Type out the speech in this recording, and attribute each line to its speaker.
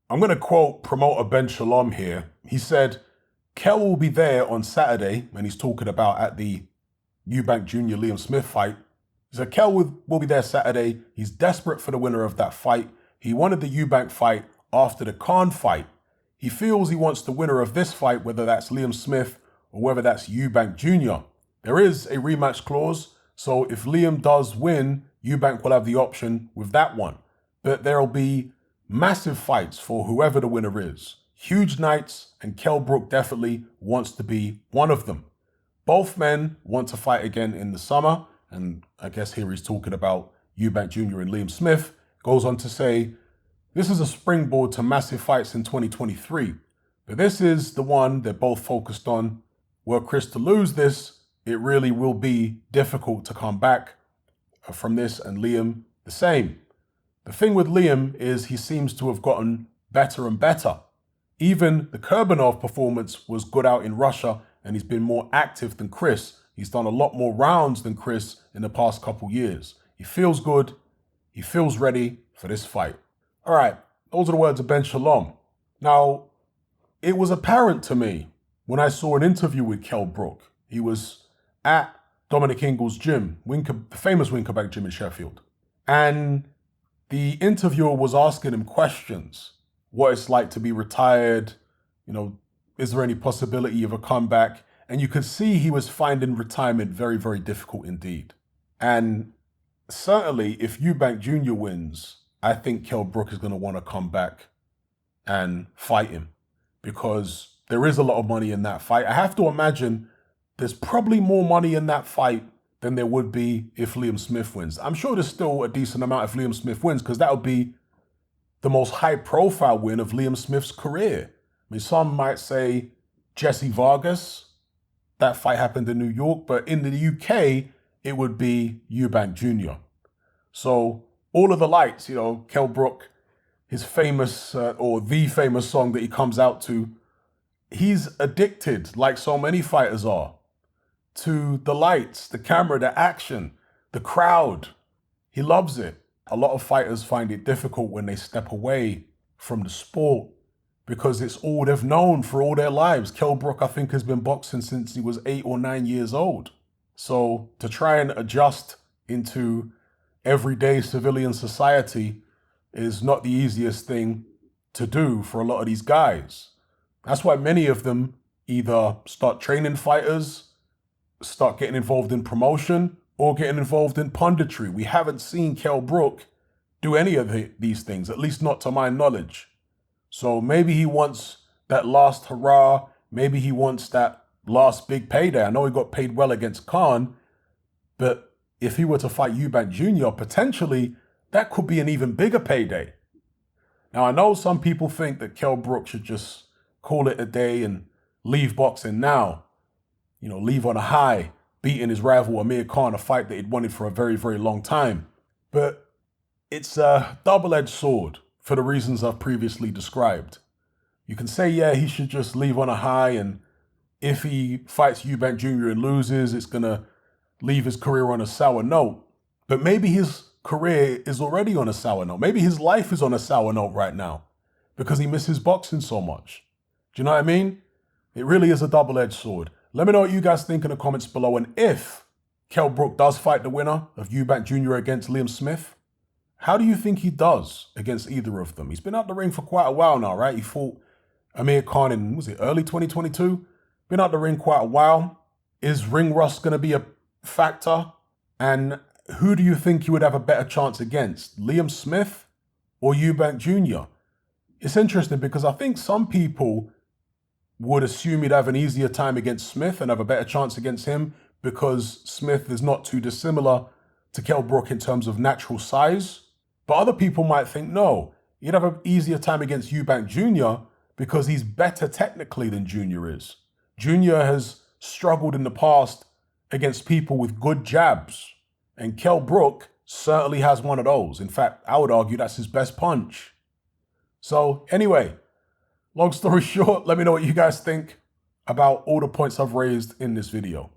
Speaker 1: I'm going to quote promoter Ben Shalom here. He said, Kell will be there on Saturday, and he's talking about at the Eubank Jr. Liam Smith fight. He said, Kell will be there Saturday. He's desperate for the winner of that fight. He wanted the Eubank fight after the Khan fight. He feels he wants the winner of this fight, whether that's Liam Smith or whether that's Eubank Jr. There is a rematch clause, so if Liam does win, Eubank will have the option with that one. But there'll be massive fights for whoever the winner is. Huge nights, and Kell Brook definitely wants to be one of them. Both men want to fight again in the summer, and I guess here he's talking about Eubank Jr. and Liam Smith. Goes on to say, this is a springboard to massive fights in 2023, but this is the one they're both focused on. Were Chris to lose this, it really will be difficult to come back from this, and Liam the same. The thing with Liam is he seems to have gotten better and better. Even the Kurbanov performance was good out in Russia, and he's been more active than Chris. He's done a lot more rounds than Chris in the past couple years. He feels good. He feels ready for this fight. All right, those are the words of Ben Shalom. Now, it was apparent to me when I saw an interview with Kell Brook. He was at Dominic Ingles' gym, the famous Winkerbank gym in Sheffield. And the interviewer was asking him questions. What it's like to be retired, is there any possibility of a comeback? And you could see he was finding retirement very, very difficult indeed. And certainly if Eubank Jr. wins, I think Kell Brook is going to want to come back and fight him because there is a lot of money in that fight. I have to imagine there's probably more money in that fight than there would be if Liam Smith wins. I'm sure there's still a decent amount if Liam Smith wins because that would be the most high-profile win of Liam Smith's career. I mean, some might say Jesse Vargas. That fight happened in New York, but in the UK, it would be Eubank Jr. So all of the lights, Kell Brook, his famous or the famous song that he comes out to, he's addicted, like so many fighters are, to the lights, the camera, the action, the crowd. He loves it. A lot of fighters find it difficult when they step away from the sport because it's all they've known for all their lives. Kell Brook, I think, has been boxing since he was 8 or 9 years old. So to try and adjust into everyday civilian society is not the easiest thing to do for a lot of these guys. That's why many of them either start training fighters, start getting involved in promotion, or getting involved in punditry. We haven't seen Kell Brook do any of these things, at least not to my knowledge. So maybe he wants that last hurrah. Maybe he wants that last big payday. I know he got paid well against Khan, but if he were to fight Eubank Jr., potentially that could be an even bigger payday. Now, I know some people think that Kell Brook should just call it a day and leave boxing now. Leave on a high, beating his rival Amir Khan, a fight that he'd wanted for a very, very long time. But it's a double-edged sword for the reasons I've previously described. You can say, yeah, he should just leave on a high, and if he fights Eubank Jr. and loses, it's going to leave his career on a sour note. But maybe his career is already on a sour note. Maybe his life is on a sour note right now because he misses boxing so much. Do you know what I mean? It really is a double-edged sword. Let me know what you guys think in the comments below. And if Kell Brook does fight the winner of Eubank Jr. against Liam Smith, how do you think he does against either of them? He's been out the ring for quite a while now, right? He fought Amir Khan in, early 2022? Been out the ring quite a while. Is ring rust going to be a factor? And who do you think you would have a better chance against, Liam Smith or Eubank Jr.? It's interesting because I think some people would assume he'd have an easier time against Smith and have a better chance against him because Smith is not too dissimilar to Kell Brook in terms of natural size. But other people might think, no, he'd have an easier time against Eubank Jr. because he's better technically than Jr. is. Jr. has struggled in the past against people with good jabs, and Kell Brook certainly has one of those. In fact, I would argue that's his best punch. So anyway, long story short, let me know what you guys think about all the points I've raised in this video.